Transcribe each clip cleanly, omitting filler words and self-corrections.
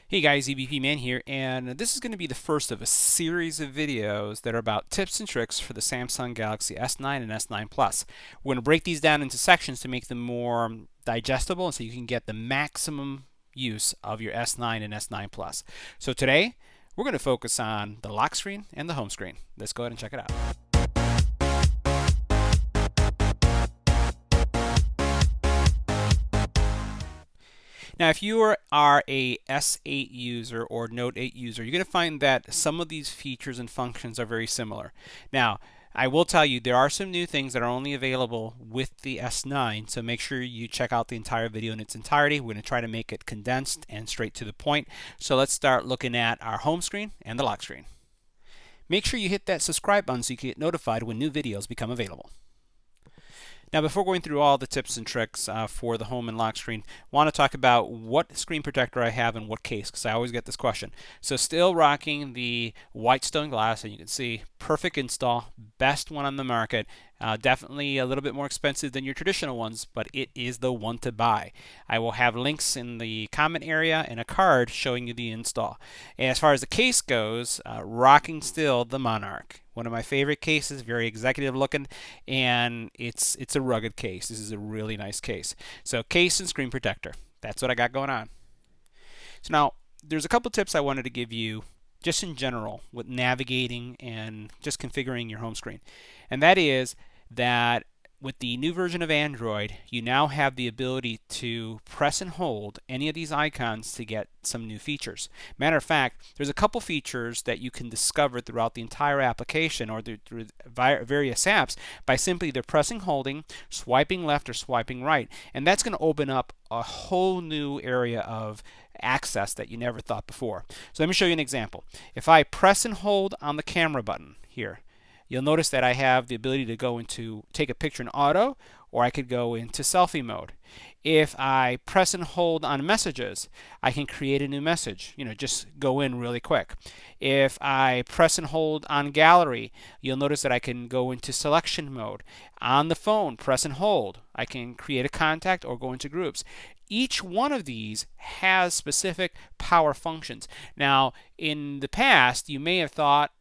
Hey guys, EBPMAN here, and this is going to be the first of a series of videos that are about tips and tricks for the Samsung Galaxy S9 and S9 Plus. We're going to break these down into sections to make them more digestible and so you can get the maximum use of your S9 and S9 Plus. So today, we're going to focus on the lock screen and the home screen. Let's go ahead and check it out. Now, if you are a S8 user or Note 8 user, you're going to find that some of these features and functions are very similar. Now, I will tell you there are some new things that are only available with the S9, so make sure you check out the entire video in its entirety. We're going to try to make it condensed and straight to the point. So let's start looking at our home screen and the lock screen. Make sure you hit that subscribe button so you can get notified when new videos become available. Now, before going through all the tips and tricks for the home and lock screen, I want to talk about what screen protector I have and what case, because I always get this question. So still rocking the Whitestone glass, and you can see perfect install, best one on the market. Definitely a little bit more expensive than your traditional ones, but it is the one to buy. I will have links in the comment area and a card showing you the install. And as far as the case goes, rocking still the Monarch. One of my favorite cases, very executive looking, and it's a rugged case. This is a really nice case. So case and screen protector. That's what I got going on. So now there's a couple tips I wanted to give you just in general with navigating and just configuring your home screen. And that is that with the new version of Android, you now have the ability to press and hold any of these icons to get some new features. Matter of fact, there's a couple features that you can discover throughout the entire application or through various apps by simply either pressing, holding, swiping left or swiping right. And that's going to open up a whole new area of access that you never thought before. So let me show you an example. If I press and hold on the camera button here, you'll notice that I have the ability to go into take a picture in auto, or I could go into selfie mode. If I press and hold on messages, I can create a new message, just go in really quick. If I press and hold on gallery, you'll notice that I can go into selection mode. On the phone, press and hold, I can create a contact or go into groups. Each one of these has specific power functions. Now, in the past, you may have thought,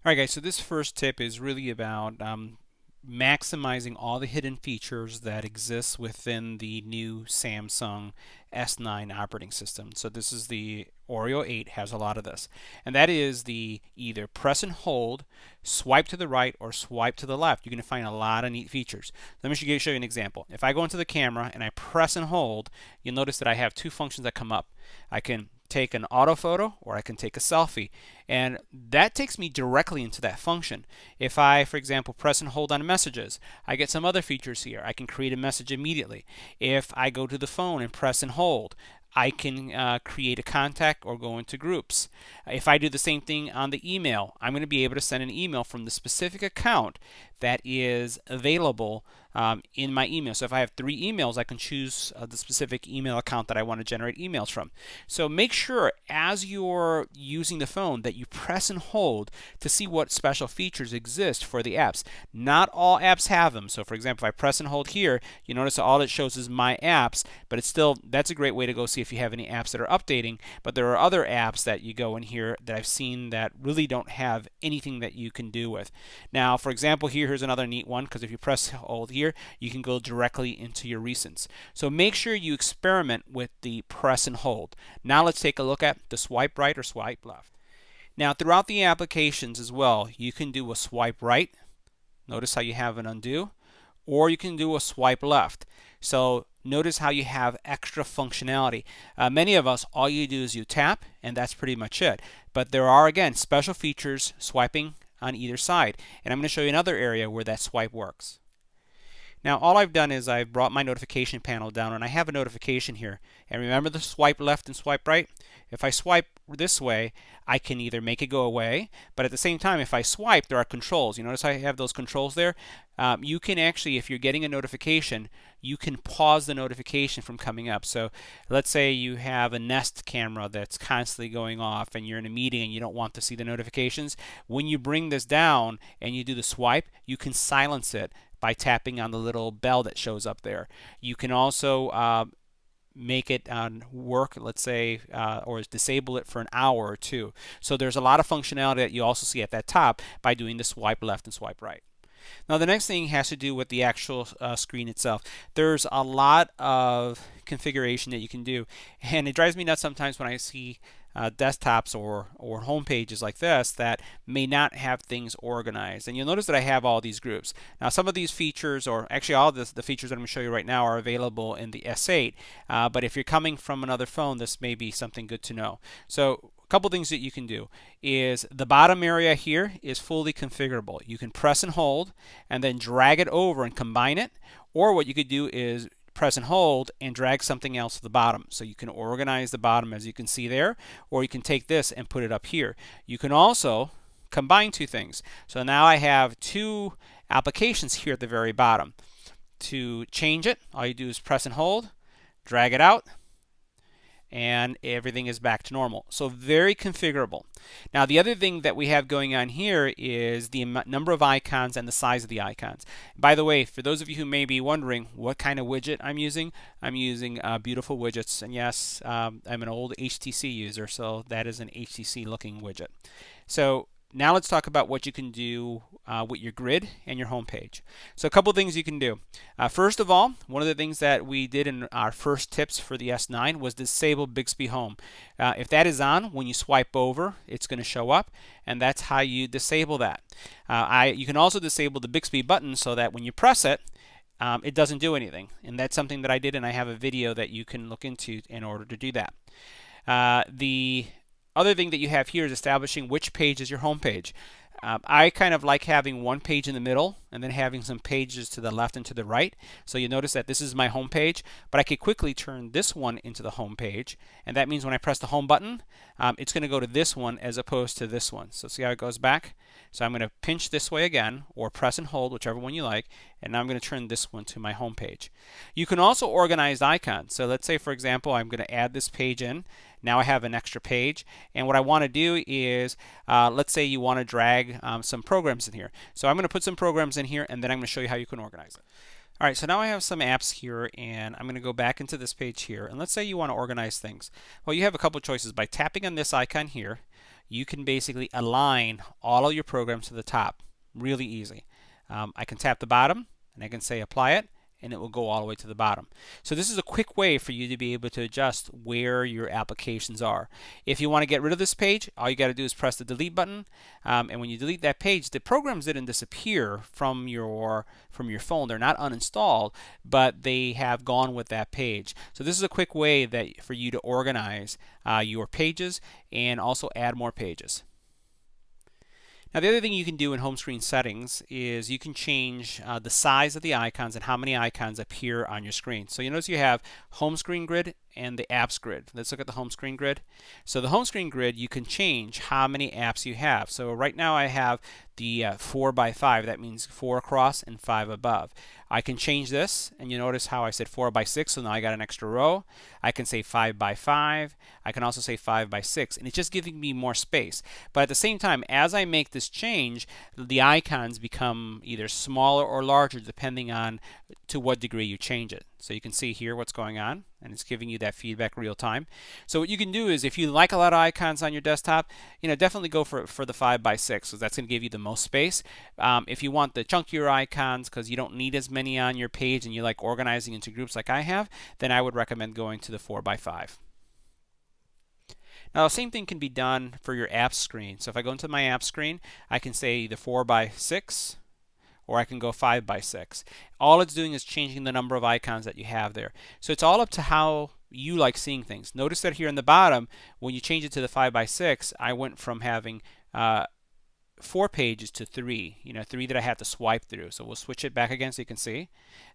all right, guys, so this first tip is really about maximizing all the hidden features that exist within the new Samsung S9 operating system. So this is the Oreo 8 has a lot of this. And that is the either press and hold, swipe to the right, or swipe to the left. You're going to find a lot of neat features. Let me show you an example. If I go into the camera and I press and hold, you'll notice that I have two functions that come up. I can take an auto photo or I can take a selfie, and that takes me directly into that function. If I, for example, press and hold on messages, I get some other features here. I can create a message immediately. If I go to the phone and press and hold, I can create a contact or go into groups. If I do the same thing on the email, I'm going to be able to send an email from the specific account that is available in my email. So if I have 3 emails, I can choose the specific email account that I want to generate emails from. So make sure as you're using the phone that you press and hold to see what special features exist for the apps. Not all apps have them. So for example, if I press and hold here, you notice that all it shows is my apps, but it's still, that's a great way to go see if you have any apps that are updating. But there are other apps that you go in here that I've seen that really don't have anything that you can do with. Now, for example, here's another neat one, because if you press hold here, you can go directly into your recents. So make sure you experiment with the press and hold. Now let's take a look at the swipe right or swipe left. Now throughout the applications as well, you can do a swipe right. Notice how you have an undo, or you can do a swipe left. So notice how you have extra functionality. Many of us, all you do is you tap, and that's pretty much it. But there are, again, special features swiping on either side. And I'm going to show you another area where that swipe works. Now all I've done is I've brought my notification panel down, and I have a notification here. And remember the swipe left and swipe right? If I swipe this way, I can either make it go away, but at the same time, if I swipe, there are controls. You notice I have those controls there? You can actually, if you're getting a notification, you can pause the notification from coming up. So let's say you have a Nest camera that's constantly going off and you're in a meeting and you don't want to see the notifications. When you bring this down and you do the swipe, you can silence it by tapping on the little bell that shows up there. You can also make it work, let's say, or disable it for an hour or two. So there's a lot of functionality that you also see at that top by doing the swipe left and swipe right. Now the next thing has to do with the actual screen itself. There's a lot of configuration that you can do, and it drives me nuts sometimes when I see desktops or home pages like this that may not have things organized. And you'll notice that I have all these groups. Now some of these features, or actually all the features that I'm going to show you right now, are available in the S8, but if you're coming from another phone, this may be something good to know. So a couple things that you can do is the bottom area here is fully configurable. You can press and hold and then drag it over and combine it, or what you could do is press and hold and drag something else to the bottom. So you can organize the bottom as you can see there, or you can take this and put it up here. You can also combine two things. So now I have two applications here at the very bottom. To change it, all you do is press and hold, drag it out, and everything is back to normal. So very configurable. Now the other thing that we have going on here is the number of icons and the size of the icons. By the way, for those of you who may be wondering what kind of widget I'm using Beautiful Widgets, and yes, I'm an old HTC user, so that is an HTC looking widget. So now let's talk about what you can do with your grid and your home page. So a couple things you can do. First of all, one of the things that we did in our first tips for the S9 was disable Bigsby Home. If that is on, when you swipe over, it's going to show up, and that's how you disable that. You can also disable the Bigsby button so that when you press it, it doesn't do anything. And that's something that I did, and I have a video that you can look into in order to do that. The other thing that you have here is establishing which page is your home page. I kind of like having one page in the middle and then having some pages to the left and to the right. So you notice that this is my home page, but I could quickly turn this one into the home page, and that means when I press the home button, it's going to go to this one as opposed to this one. So see how it goes back? So I'm going to pinch this way again, or press and hold, whichever one you like, and now I'm going to turn this one to my home page. You can also organize icons. So let's say, for example, I'm going to add this page in. Now I have an extra page, and what I want to do is, let's say you want to drag some programs in here. So I'm going to put some programs in here, and then I'm going to show you how you can organize it. All right, so now I have some apps here, and I'm going to go back into this page here, and let's say you want to organize things. Well, you have a couple choices. By tapping on this icon here, you can basically align all of your programs to the top. Really easy. I can tap the bottom, and I can say apply it, and it will go all the way to the bottom. So this is a quick way for you to be able to adjust where your applications are. If you want to get rid of this page, all you got to do is press the delete button, and when you delete that page, the programs didn't disappear from your phone. They're not uninstalled, but they have gone with that page. So this is a quick way that for you to organize your pages and also add more pages. Now the other thing you can do in home screen settings is you can change the size of the icons and how many icons appear on your screen. So you notice you have home screen grid and the apps grid. Let's look at the home screen grid. So the home screen grid, you can change how many apps you have. So right now I have the 4 by 5. That means 4 across and 5 above. I can change this, and you notice how I said 4 by 6, so now I got an extra row. I can say 5 by 5. I can also say 5 by 6, and it's just giving me more space. But at the same time, as I make this change, the icons become either smaller or larger depending on to what degree you change it. So you can see here what's going on, and it's giving you that feedback real time. So what you can do is, if you like a lot of icons on your desktop, definitely go for the 5 by 6, because that's going to give you the most space. If you want the chunkier icons because you don't need as many on your page and you like organizing into groups like I have, then I would recommend going to the 4 by 5. Now the same thing can be done for your apps screen. So if I go into my apps screen, I can say the 4 by 6, or I can go 5 by 6. All it's doing is changing the number of icons that you have there. So it's all up to how you like seeing things. Notice that here in the bottom, when you change it to the 5 by 6, I went from having 4 pages to 3. 3 that I had to swipe through. So we'll switch it back again so you can see.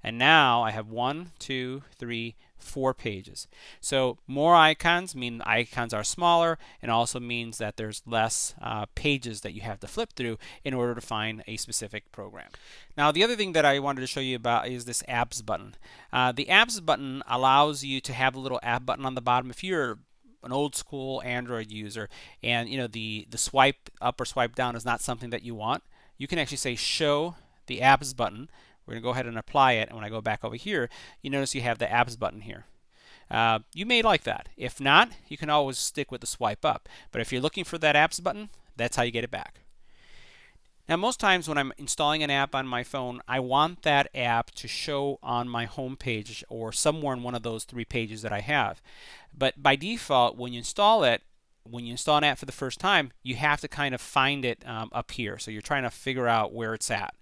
And now I have 1, 2, 3, 4 pages. So more icons mean icons are smaller, and also means that there's less pages that you have to flip through in order to find a specific program. Now the other thing that I wanted to show you about is this apps button. The apps button allows you to have a little app button on the bottom. If you're an old school Android user and the swipe up or swipe down is not something that you want, you can actually say show the apps button. We're going to go ahead and apply it, and when I go back over here, you notice you have the apps button here. You may like that. If not, you can always stick with the swipe up. But if you're looking for that apps button, that's how you get it back. Now, most times when I'm installing an app on my phone, I want that app to show on my home page or somewhere in one of those 3 pages that I have. But by default, when you install it, when you install an app for the first time, you have to kind of find it up here. So you're trying to figure out where it's at,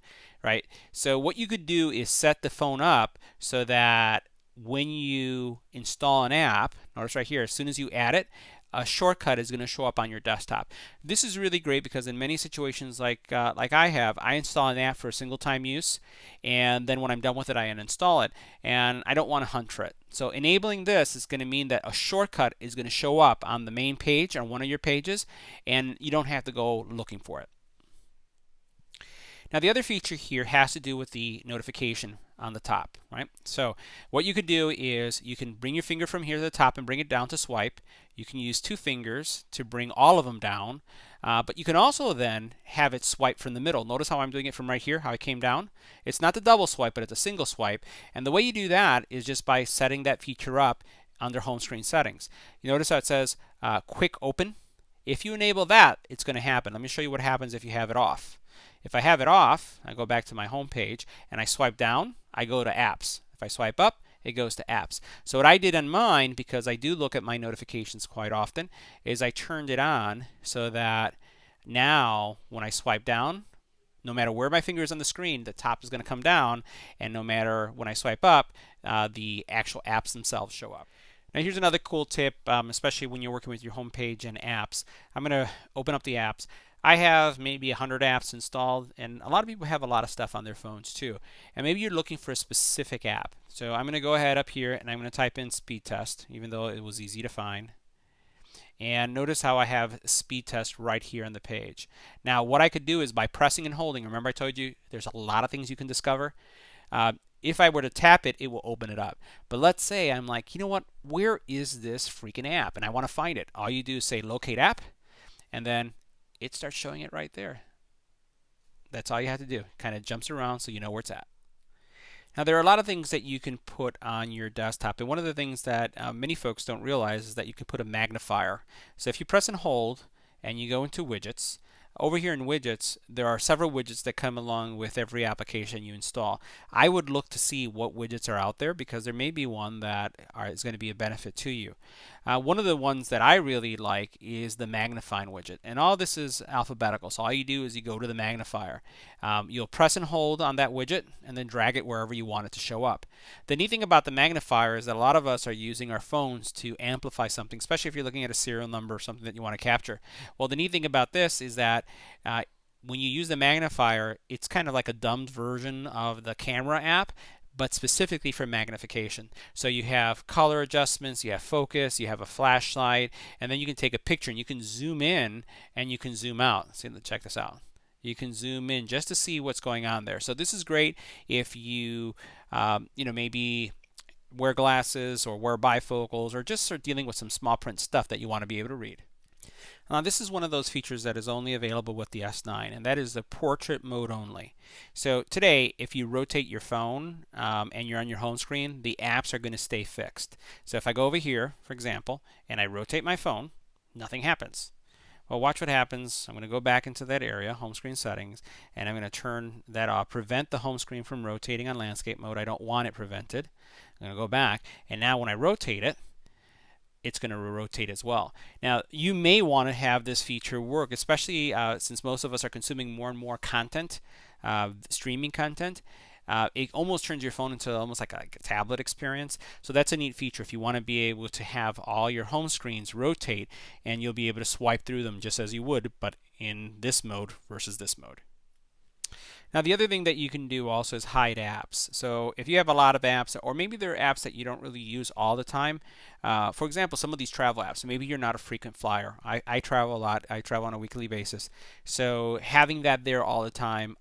right? So what you could do is set the phone up so that when you install an app, notice right here, as soon as you add it, a shortcut is going to show up on your desktop. This is really great because in many situations like I have, I install an app for a single time use, and then when I'm done with it, I uninstall it, and I don't want to hunt for it. So enabling this is going to mean that a shortcut is going to show up on the main page on one of your pages, and you don't have to go looking for it. Now, the other feature here has to do with the notification on the top, right? So what you could do is you can bring your finger from here to the top and bring it down to swipe. You can use 2 fingers to bring all of them down, but you can also then have it swipe from the middle. Notice how I'm doing it from right here, how I came down. It's not the double swipe, but it's a single swipe. And the way you do that is just by setting that feature up under home screen settings. You notice how it says quick open. If you enable that, it's going to happen. Let me show you what happens if you have it off. If I have it off, I go back to my home page and I swipe down, I go to apps. If I swipe up, it goes to apps. So what I did on mine, because I do look at my notifications quite often, is I turned it on so that now when I swipe down, no matter where my finger is on the screen, the top is going to come down, and no matter when I swipe up, the actual apps themselves show up. Now here's another cool tip, especially when you're working with your home page and apps. I'm going to open up the apps. I have maybe 100 apps installed, and a lot of people have a lot of stuff on their phones too. And maybe you're looking for a specific app. So I'm going to go ahead up here and I'm going to type in speed test, even though it was easy to find. And notice how I have speed test right here on the page. Now what I could do is by pressing and holding, remember I told you there's a lot of things you can discover. If I were to tap it, it will open it up. But let's say I'm like, you know what, where is this freaking app? And I want to find it. All you do is say locate app, and then it starts showing it right there. That's all you have to do. It kind of jumps around so you know where it's at. Now there are a lot of things that you can put on your desktop, and one of the things that many folks don't realize is that you can put a magnifier. So if you press and hold and you go into widgets, over here in widgets, there are several widgets that come along with every application you install. I would look to see what widgets are out there because there may be one that is going to be a benefit to you. One of the ones that I really like is the Magnifying Widget, and all this is alphabetical. So all you do is you go to the magnifier. You'll press and hold on that widget and then drag it wherever you want it to show up. The neat thing about the magnifier is that a lot of us are using our phones to amplify something, especially if you're looking at a serial number or something that you want to capture. Well, the neat thing about this is that when you use the magnifier, it's kind of like a dumbed version of the camera app, but specifically for magnification. So you have color adjustments, you have focus, you have a flashlight, and then you can take a picture and you can zoom in and you can zoom out. So check this out. You can zoom in just to see what's going on there. So this is great if you, maybe wear glasses or wear bifocals or just are dealing with some small print stuff that you want to be able to read. This is one of those features that is only available with the S9, and that is the portrait mode only. So today, if you rotate your phone and you're on your home screen, the apps are going to stay fixed. So if I go over here, for example, and I rotate my phone, nothing happens. Well, watch what happens. I'm going to go back into that area, home screen settings, and I'm going to turn that off, prevent the home screen from rotating on landscape mode. I don't want it prevented. I'm going to go back, and now when I rotate it, it's going to rotate as well. Now, you may want to have this feature work, especially since most of us are consuming more and more content, streaming content. It almost turns your phone into almost like a tablet experience. So that's a neat feature if you want to be able to have all your home screens rotate, and you'll be able to swipe through them just as you would, but in this mode versus this mode. Now the other thing that you can do also is hide apps. So if you have a lot of apps, or maybe there are apps that you don't really use all the time, for example, some of these travel apps, maybe you're not a frequent flyer. I travel a lot. I travel on a weekly basis. So having that there all the time,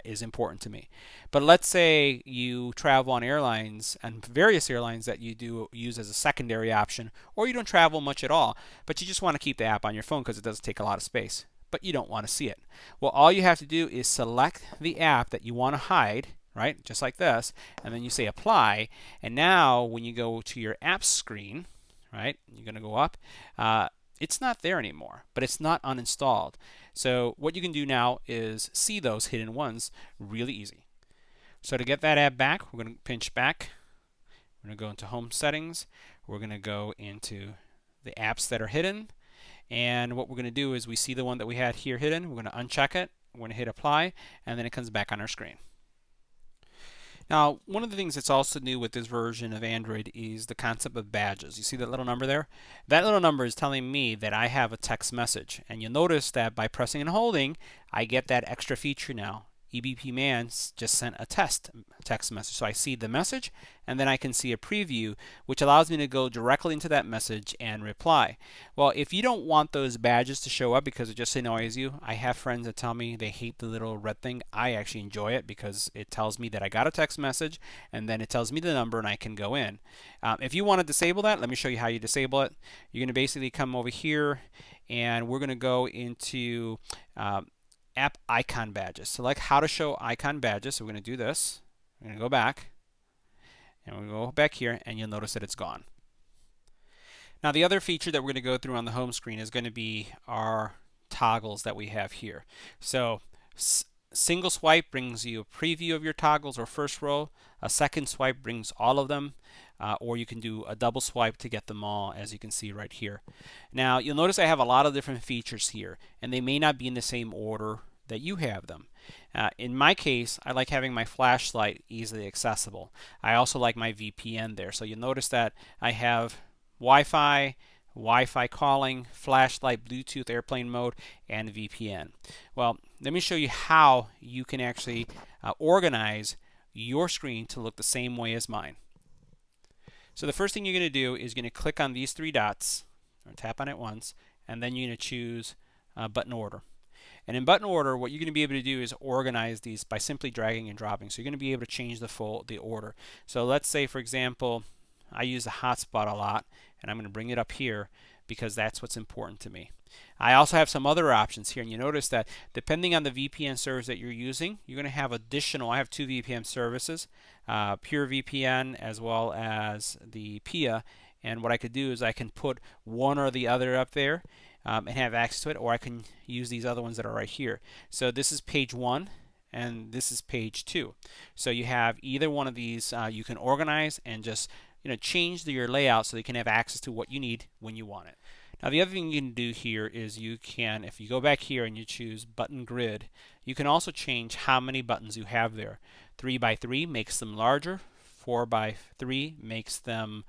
is important to me. But let's say you travel on airlines, and various airlines that you do use as a secondary option, or you don't travel much at all, but you just want to keep the app on your phone because it doesn't take a lot of space, but you don't want to see it. Well, all you have to do is select the app that you want to hide, right? Just like this. And then you say apply. And now when you go to your apps screen, right, you're going to go up. It's not there anymore, but it's not uninstalled. So what you can do now is see those hidden ones really easy. So to get that app back, we're going to pinch back. We're going to go into Home Settings. We're going to go into the apps that are hidden. And what we're going to do is we see the one that we had here hidden. We're going to uncheck it. We're going to hit apply, and then it comes back on our screen. Now, one of the things that's also new with this version of Android is the concept of badges. You see that little number there? That little number is telling me that I have a text message. And you'll notice that by pressing and holding, I get that extra feature now. EBPMAN just sent a text message. So I see the message, and then I can see a preview, which allows me to go directly into that message and reply. Well, if you don't want those badges to show up because it just annoys you, I have friends that tell me they hate the little red thing. I actually enjoy it because it tells me that I got a text message, and then it tells me the number, and I can go in. If you want to disable that, let me show you how you disable it. You're going to basically come over here, and we're going to go into app icon badges. Select how to show icon badges. So we're going to do this. We're going to go back, and we'll go back here, and you'll notice that it's gone. Now the other feature that we're going to go through on the home screen is going to be our toggles that we have here. So single swipe brings you a preview of your toggles or first row. A second swipe brings all of them. Or you can do a double swipe to get them all, as you can see right here. Now you'll notice I have a lot of different features here, and they may not be in the same order that you have them. In my case, I like having my flashlight easily accessible. I also like my VPN there. So you'll notice that I have Wi-Fi calling, flashlight, Bluetooth, airplane mode, and VPN. Well, let me show you how you can actually organize your screen to look the same way as mine. So the first thing you're going to do is going to click on these three dots, or tap on it once, and then you're going to choose button order. And in button order, what you're going to be able to do is organize these by simply dragging and dropping. So you're going to be able to change the order. So let's say, for example, I use the hotspot a lot, and I'm going to bring it up here because that's what's important to me. I also have some other options here, and you notice that depending on the VPN service that you're using, you're going to have additional. I have two VPN services, PureVPN as well as the PIA, and what I could do is I can put one or the other up there and have access to it, or I can use these other ones that are right here. So this is page 1, and this is page 2. So you have either one of these. You can organize and just change your layout so you can have access to what you need when you want it. Now the other thing you can do here is you can, if you go back here and you choose button grid, you can also change how many buttons you have there. 3 by 3 makes them larger. 4 by 3 makes them,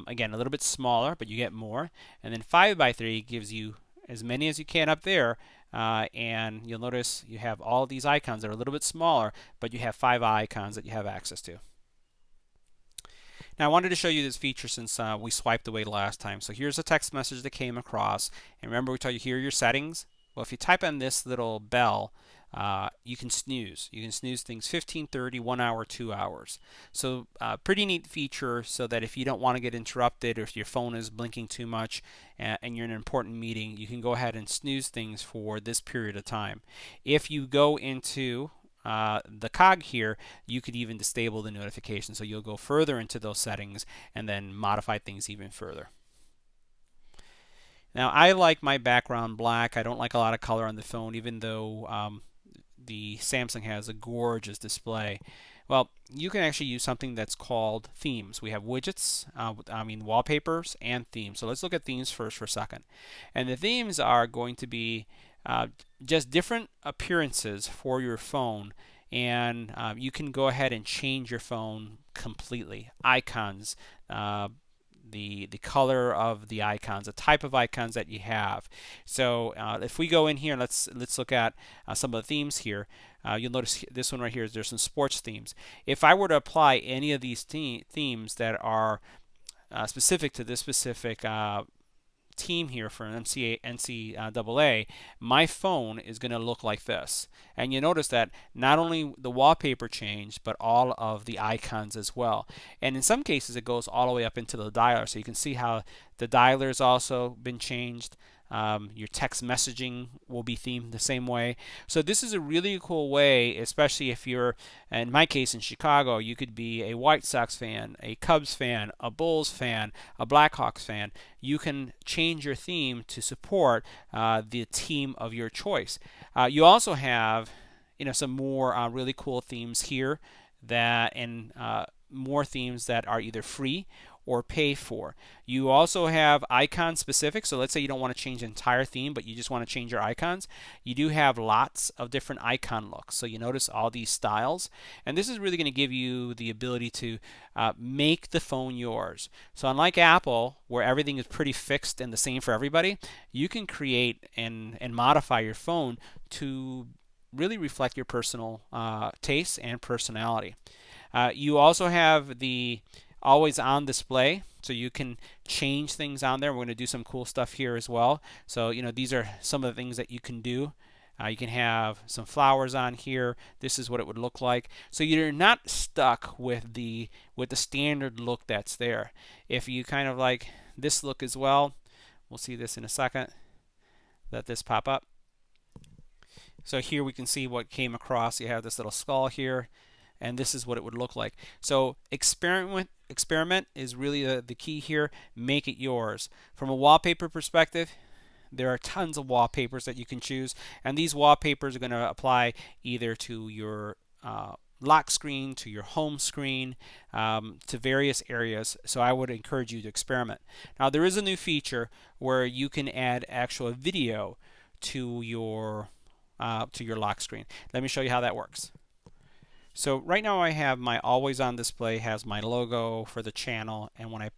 again, a little bit smaller, but you get more. And then 5 by 3 gives you as many as you can up there. And you'll notice you have all these icons that are a little bit smaller, but you have 5 icons that you have access to. Now I wanted to show you this feature since we swiped away last time. So here's a text message that came across. And remember we told you here are your settings? Well, if you type on this little bell, you can snooze. You can snooze things 15, 30, 1 hour, 2 hours. So pretty neat feature so that if you don't want to get interrupted or if your phone is blinking too much and you're in an important meeting, you can go ahead and snooze things for this period of time. If you go into the cog here, you could even disable the notification. So you'll go further into those settings and then modify things even further. Now I like my background black. I don't like a lot of color on the phone, even though the Samsung has a gorgeous display. Well, you can actually use something that's called themes. We have widgets, wallpapers, and themes. So let's look at themes first for a second. And the themes are going to be just different appearances for your phone, and you can go ahead and change your phone completely. Icons, the color of the icons, the type of icons that you have. So if we go in here, let's look at some of the themes here. You'll notice this one right here. There's some sports themes. If I were to apply any of these themes that are specific to this specific team here for NCAA, my phone is going to look like this. And you notice that not only the wallpaper changed, but all of the icons as well. And in some cases, it goes all the way up into the dialer. So you can see how the dialer has also been changed. Your text messaging will be themed the same way. So this is a really cool way, especially if you're, in my case in Chicago, you could be a White Sox fan, a Cubs fan, a Bulls fan, a Blackhawks fan. You can change your theme to support the team of your choice. You also have some more really cool themes here and more themes that are either free or pay for. You also have icon specific, so let's say you don't want to change the entire theme, but you just want to change your icons. You do have lots of different icon looks, so you notice all these styles, and this is really going to give you the ability to make the phone yours. So unlike Apple, where everything is pretty fixed and the same for everybody, you can create and modify your phone to really reflect your personal tastes and personality. You also have the always on display, so you can change things on there. We're going to do some cool stuff here as well. So these are some of the things that you can do. You can have some flowers on here. This is what it would look like. So you're not stuck with the standard look that's there. If you kind of like this look as well, we'll see this in a second. Let this pop up. So here we can see what came across. You have this little skull here, and this is what it would look like. So experiment is really the key here. Make it yours. From a wallpaper perspective, there are tons of wallpapers that you can choose, and these wallpapers are going to apply either to your lock screen, to your home screen, to various areas. So I would encourage you to experiment. Now there is a new feature where you can add actual video to your lock screen. Let me show you how that works. So right now I have my always on display, has my logo for the channel, and when I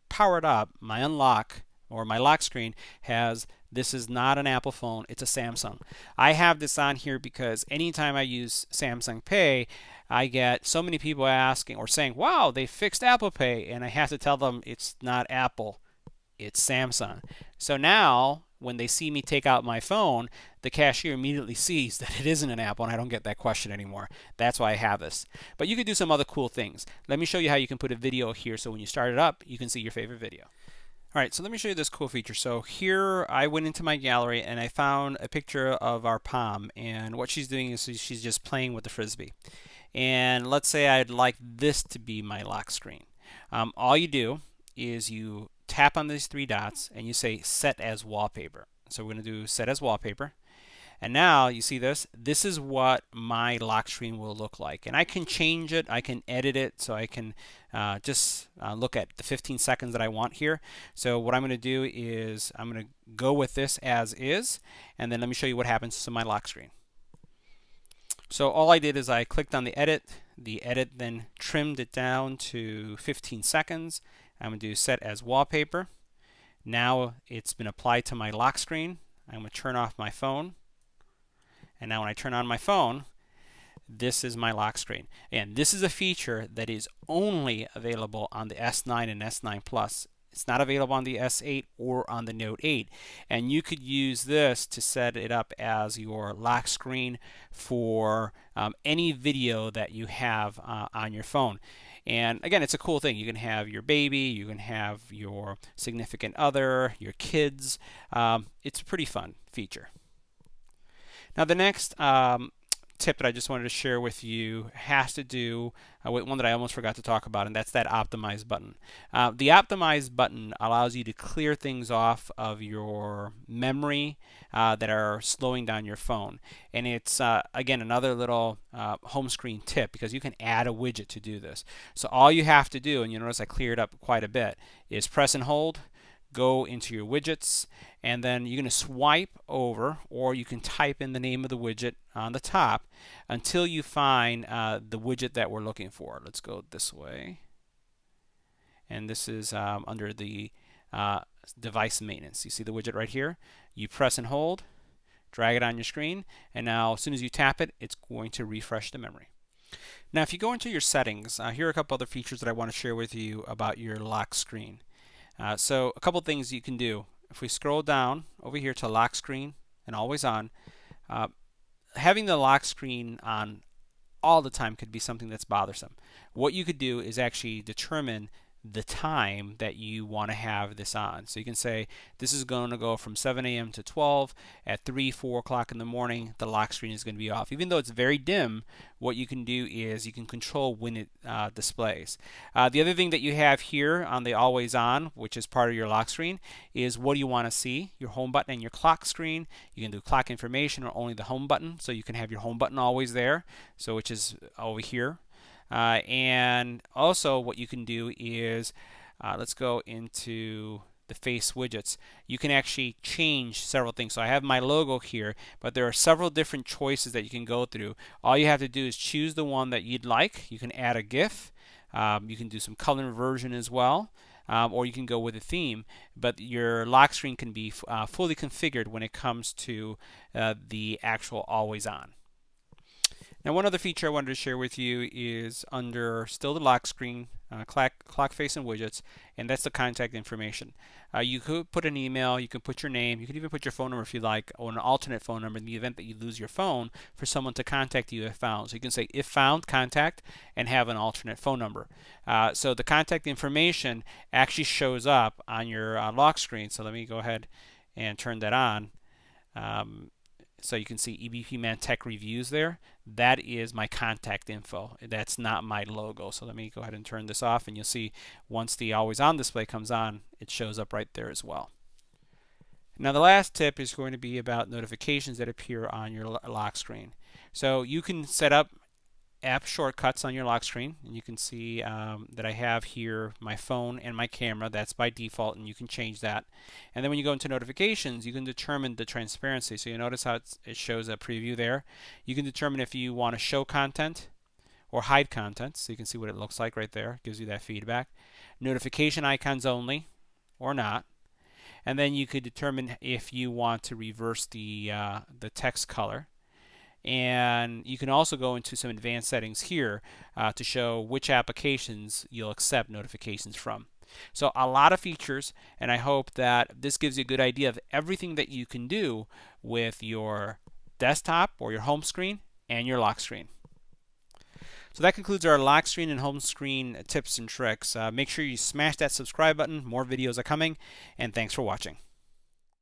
power it up, my unlock or my lock screen has, this is not an Apple phone, it's a Samsung. I have this on here because anytime I use Samsung Pay, I get so many people asking or saying, wow, they fixed Apple Pay, and I have to tell them it's not Apple, it's Samsung. So now when they see me take out my phone, the cashier immediately sees that it isn't an Apple, and I don't get that question anymore. That's why I have this. But you could do some other cool things. Let me show you how you can put a video here, so when you start it up, you can see your favorite video. Alright, so let me show you this cool feature. So here I went into my gallery and I found a picture of our Palm, and what she's doing is she's just playing with the Frisbee. And let's say I'd like this to be my lock screen. All you do is you tap on these three dots and you say set as wallpaper. So we're going to do set as wallpaper. And now you see this is what my lock screen will look like, and I can change it, I can edit it, so I can just look at the 15 seconds that I want here. So what I'm going to do is I'm going to go with this as is, and then let me show you what happens to my lock screen. So all I did is I clicked on the edit then trimmed it down to 15 seconds. I'm going to do set as wallpaper. Now it's been applied to my lock screen. I'm going to turn off my phone. And now when I turn on my phone, this is my lock screen. And this is a feature that is only available on the S9 and S9 Plus. It's not available on the S8 or on the Note 8. And you could use this to set it up as your lock screen for any video that you have on your phone. And again, it's a cool thing. You can have your baby, you can have your significant other, your kids. It's a pretty fun feature. Now the next tip that I just wanted to share with you has to do with one that I almost forgot to talk about, and that's that optimize button. The optimize button allows you to clear things off of your memory that are slowing down your phone. And it's, again, another little home screen tip, because you can add a widget to do this. So all you have to do, and you notice I cleared up quite a bit, is press and hold, go into your widgets, and then you're going to swipe over, or you can type in the name of the widget on the top until you find the widget that we're looking for. Let's go this way. And this is under the device maintenance. You see the widget right here? You press and hold, drag it on your screen, and now as soon as you tap it, it's going to refresh the memory. Now if you go into your settings, here are a couple other features that I want to share with you about your lock screen. So a couple things you can do. If we scroll down over here to lock screen and always on, having the lock screen on all the time could be something that's bothersome. What you could do is actually determine the time that you want to have this on. So you can say this is going to go from 7 a.m. to 12. At 3, 4 o'clock in the morning, the lock screen is going to be off. Even though it's very dim, what you can do is you can control when it displays. The other thing that you have here on the always on, which is part of your lock screen, is what do you want to see? Your home button and your clock screen. You can do clock information or only the home button, so you can have your home button always there, so which is over here. And also what you can do is, let's go into the face widgets. You can actually change several things. So I have my logo here, but there are several different choices that you can go through. All you have to do is choose the one that you'd like. You can add a GIF. You can do some color inversion as well. Or you can go with a theme, but your lock screen can be fully configured when it comes to the actual always on. Now, one other feature I wanted to share with you is under still the lock screen, clock face and widgets, and that's the contact information. You could put an email, you can put your name, you can even put your phone number if you like, or an alternate phone number in the event that you lose your phone for someone to contact you if found. So you can say if found, contact, and have an alternate phone number. So the contact information actually shows up on your lock screen. So let me go ahead and turn that on. So you can see EBPMAN Tech Reviews there. That is my contact info. That's not my logo. So let me go ahead and turn this off, and you'll see once the always on display comes on, it shows up right there as well. Now the last tip is going to be about notifications that appear on your lock screen. So you can set up app shortcuts on your lock screen, and you can see that I have here my phone and my camera. That's by default, and you can change that. And then when you go into notifications, you can determine the transparency. So you notice how it shows a preview there. You can determine if you want to show content or hide content, so you can see what it looks like right there. It gives you that feedback. Notification icons only or not. And then you could determine if you want to reverse the text color. And you can also go into some advanced settings here to show which applications you'll accept notifications from. So a lot of features, and I hope that this gives you a good idea of everything that you can do with your desktop or your home screen and your lock screen. So that concludes our lock screen and home screen tips and tricks. Make sure you smash that subscribe button. More videos are coming, and thanks for watching.